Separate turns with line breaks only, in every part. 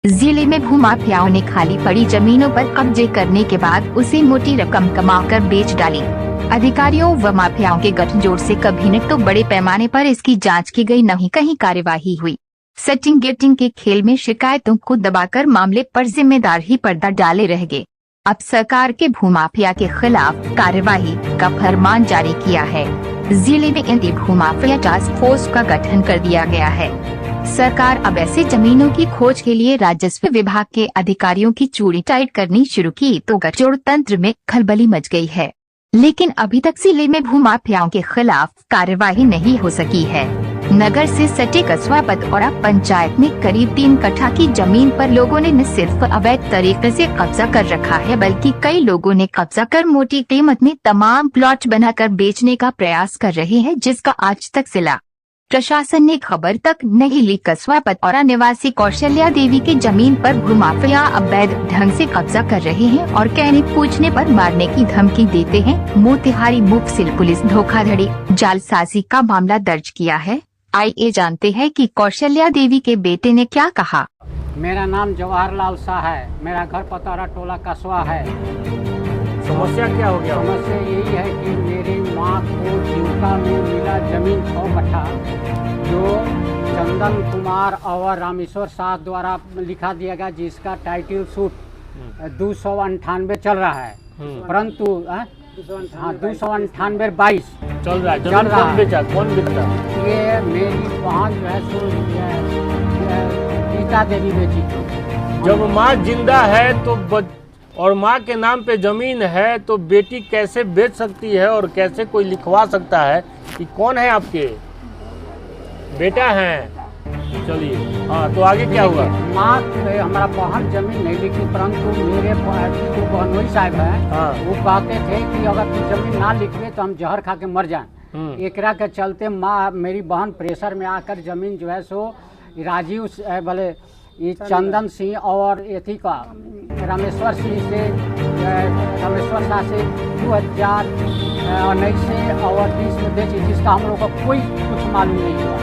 जिले में भूमाफियाओं ने खाली पड़ी जमीनों पर कब्जे करने के बाद उसे मोटी रकम कमाकर बेच डाली। अधिकारियों व माफियाओं के गठजोड़ से कभी न तो बड़े पैमाने पर इसकी जांच की गई, न ही कहीं कार्यवाही हुई। सेटिंग गेटिंग के खेल में शिकायतों को दबाकर मामले पर जिम्मेदार ही पर्दा डाले रह गए। अब सरकार के भूमाफिया के खिलाफ कार्यवाही का फरमान जारी किया है। जिले में एंटी भूमाफिया टास्क फोर्स का गठन कर दिया गया है। सरकार अब ऐसे जमीनों की खोज के लिए राजस्व विभाग के अधिकारियों की चूड़ी टाइट करनी शुरू की तो गठजोड़ तंत्र में खलबली मच गई है। लेकिन अभी तक जिले में भूमाफियाओं के खिलाफ कार्यवाही नहीं हो सकी है। नगर से सटे कस्बा पतौरा पंचायत में करीब 3 कट्ठा की जमीन पर लोगों ने न सिर्फ अवैध तरीके से कब्जा कर रखा है, बल्कि कई लोगों ने कब्जा कर मोटी कीमत में तमाम प्लॉट बनाकर बेचने का प्रयास कर रहे हैं, जिसका आज तक जिला प्रशासन ने खबर तक नहीं ली। कस्बा पतौरा निवासी कौशल्या देवी के जमीन पर भूमाफिया अवैध ढंग से कब्जा कर रहे हैं और कहने पूछने पर मारने की धमकी देते हैं। मोतिहारी मुफस्सिल पुलिस धोखाधड़ी जालसाजी का मामला दर्ज किया है। आइए जानते हैं कि कौशल्या देवी के बेटे ने क्या कहा।
मेरा नाम जवाहरलाल शाह है। मेरा घर पतौरा टोला कस्बा है।
समस्या क्या हो गया?
समस्या यही है कि मेरी माँ को जीविका में मिला जमीन 6 कट्ठा जो चंदन कुमार और रामेश्वर शाह द्वारा लिखा दिया गया, जिसका टाइटल सूट 298 चल रहा है, परंतु 298/22
चल रहा है। कौन बेचा?
ये मेरी बहन जो है सो गीता देवी बेची।
जब माँ जिंदा है तो और माँ के नाम पे जमीन है तो बेटी कैसे बेच सकती है और कैसे कोई लिखवा सकता है कि कौन है आपके बेटा है? चलिए, हाँ, तो आगे क्या हुआ?
माँ हमारा बहन जमीन नहीं लिखी, परंतु मेरे जो बहनोई साहब हैं,
हाँ,
वो कहते थे कि अगर तू जमीन ना लिखवे तो हम जहर खा के मर जाएं। एकरा के चलते माँ मेरी बहन प्रेशर में आकर जमीन जो है सो राजीव बोले ये चंदन सिंह और एथी का रामेश्वर सिंह से रामेश्वर शाह से 2019 से और 20 में बेची, जिसका हम लोग को कोई कुछ मालूम नहीं हुआ।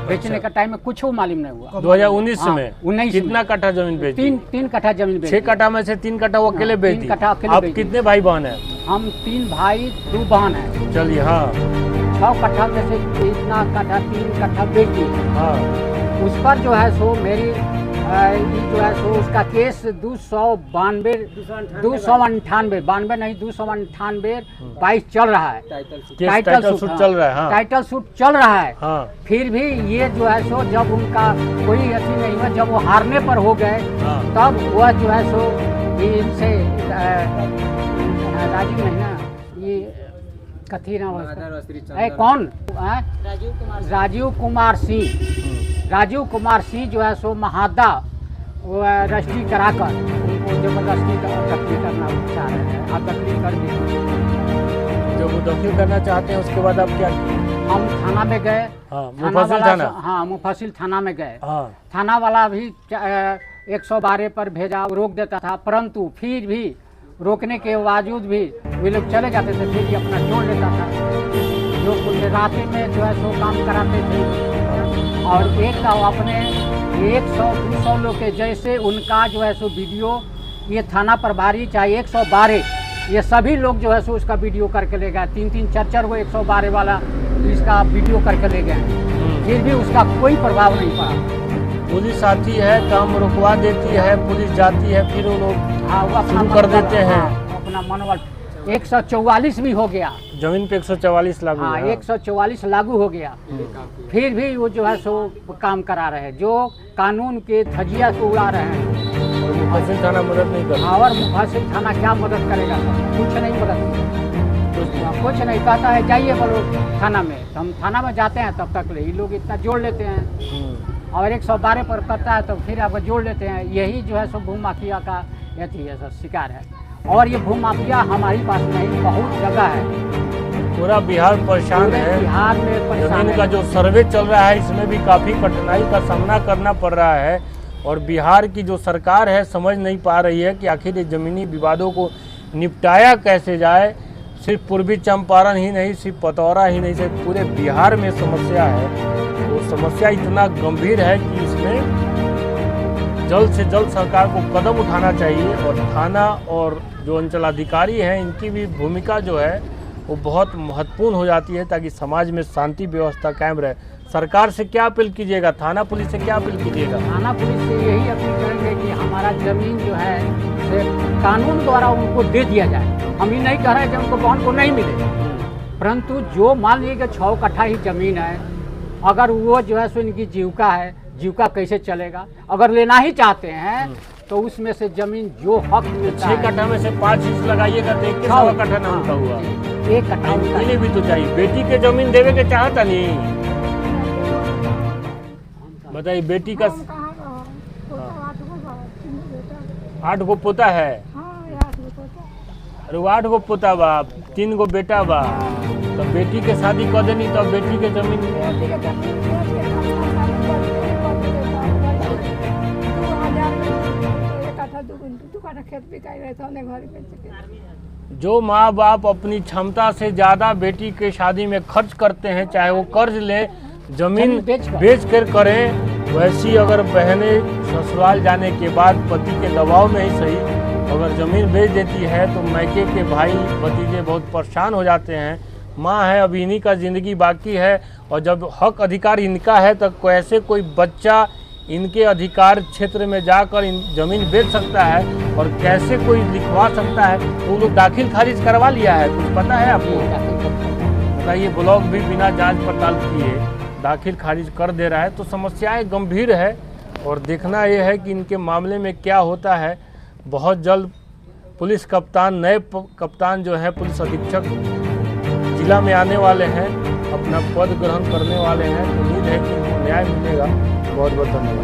बेचने का टाइम में कुछ मालूम नहीं हुआ।
2019 में
19
कितना कट्ठा जमीन बेची?
3 कट्ठा जमीन बेची।
6 कट्ठा में से 3 कट्ठा वो अकेले बेची।
3 कट्ठा अकेले
आप
बेची।
कितने भाई बहन है?
हम 3 भाई 2 बहन हैं।
चलिए, हाँ,
6 कट्ठा में से इतना कट्ठा 3 कट्ठा बेची।
हाँ,
उस पर जो है सो मेरी जो है सो उसका केस 298 नहीं 298/22 चल रहा है।
टाइटल सूट चल रहा है। हाँ,
टाइटल सूट चल रहा है।
हाँ,
फिर भी ये जो है सो जब उनका कोई अथी नहीं हुआ, जब वो हारने पर हो गए,
हाँ,
तब वह जो है सो इनसे राजीव नहीं ना, ये कथी ना कौन राजीव कुमार सिंह जो है सो महादा रजिस्ट्री कराकर उनको जबरदस्ती दखली करना चाह रहे हैं। आप दखली कर दीजिए।
जब वो दखल करना चाहते हैं उसके बाद आप क्या किए?
हम थाना में गए।
हाँ, मुफस्सिल थाना।
हाँ, मुफस्सिल थाना में गए।
हाँ,
थाना वाला भी 112 पर भेजा, रोक देता था, परंतु फिर भी रोकने के बावजूद भी वे लोग चले जाते थे, फिर भी अपना जोड़ लेता था। जो रात में जो है सो काम कराते थे और एक का अपने 100-200 लोग के जैसे उनका जो है सो वीडियो ये थाना प्रभारी चाहे 112 ये सभी लोग जो है सो उसका वीडियो करके ले गए। 3-3 4-4 वो 112 वाला इसका वीडियो करके ले गए, फिर भी उसका कोई प्रभाव नहीं पड़ा।
पुलिस आती है, काम रुकवा देती है, पुलिस जाती है, फिर वो लोग
वो अपना
कर देते हैं।
अपना मनोबल 144 भी हो गया
जमीन पे 144 लागू।
हाँ, 144 लागू हो गया, फिर भी वो जो है सो काम करा रहे हैं, जो कानून के धजिया को उड़ा रहे हैं।
और मुफस्सिल थाना मदद नहीं कर रहा।
और मुफस्सिल थाना क्या मदद करेगा? कुछ नहीं कुछ नहीं कहता है जाइए बोलो थाना में, तो हम थाना में जाते हैं, तब तक ये लोग इतना जोड़ लेते हैं और 112 पर करता है तो फिर आपको जोड़ लेते हैं। यही जो है सो भूमाफिया का यही है शिकार है। और ये भूमाफिया हमारे पास नहीं, बहुत जगह है।
पूरा बिहार परेशान है।
बिहार में परेशान
जमीन का जो सर्वे चल रहा है इसमें भी काफ़ी कठिनाई का सामना करना पड़ रहा है और बिहार की जो सरकार है समझ नहीं पा रही है कि आखिर ये ज़मीनी विवादों को निपटाया कैसे जाए। सिर्फ पूर्वी चंपारण ही नहीं, सिर्फ पतौरा ही नहीं, सिर्फ पूरे बिहार में समस्या है। तो समस्या इतना गंभीर है कि इसमें जल्द से जल्द सरकार को कदम उठाना चाहिए और थाना और जो अंचलाधिकारी हैं इनकी भी भूमिका जो है वो बहुत महत्वपूर्ण हो जाती है ताकि समाज में शांति व्यवस्था कायम रहे। सरकार से क्या अपील कीजिएगा, थाना पुलिस से क्या अपील कीजिएगा?
थाना पुलिस से यही अपील करेंगे कि हमारा जमीन जो है से कानून द्वारा उनको दे दिया जाए। हम ये नहीं कह रहे कि उनको बहन को नहीं मिले, परंतु जो मान लीजिए कि 6 कट्ठा ही जमीन है, अगर वो जो है सो इनकी जीविका है, जीविका कैसे चलेगा? अगर लेना ही चाहते हैं तो उसमें से जमीन जो हक मिलता
6 कट्ठा में से 5 हिस्से लगाइएगा तो 1 कट्ठा ना होता हुआ
1 कट्ठा
उनके लिए भी तो चाहिए। बेटी के जमीन देवे के चाहता नहीं, बताइए। बेटी का 8 गो पोता है। अरे 8 गो पोता बा, 3 गो बेटा बा, तो बेटी के शादी कर देनी तो बेटी के जमीन जो माँ बाप अपनी क्षमता से ज़्यादा बेटी के शादी में खर्च करते हैं, चाहे वो कर्ज ले, जमीन बेच कर करें, वैसी अगर बहनें ससुराल जाने के बाद पति के दबाव में ही सही अगर ज़मीन बेच देती है तो मायके के भाई भतीजे बहुत परेशान हो जाते हैं। माँ है, अब इन्हीं का ज़िंदगी बाकी है और जब हक अधिकार इनका है तो कैसे कोई बच्चा इनके अधिकार क्षेत्र में जाकर इन जमीन बेच सकता है और कैसे कोई लिखवा सकता है? तो वो लोग दाखिल खारिज करवा लिया है, कुछ पता है आपको? बताइए। ब्लॉक भी बिना जांच पड़ताल किए दाखिल खारिज कर दे रहा है, तो समस्याएं गंभीर है और देखना ये है कि इनके मामले में क्या होता है। बहुत जल्द पुलिस कप्तान, नए कप्तान जो है पुलिस अधीक्षक जिला में आने वाले हैं, अपना पद ग्रहण करने वाले हैं, तो उम्मीद है कि उनको न्याय मिलेगा। बहुत बहुत धन्यवाद।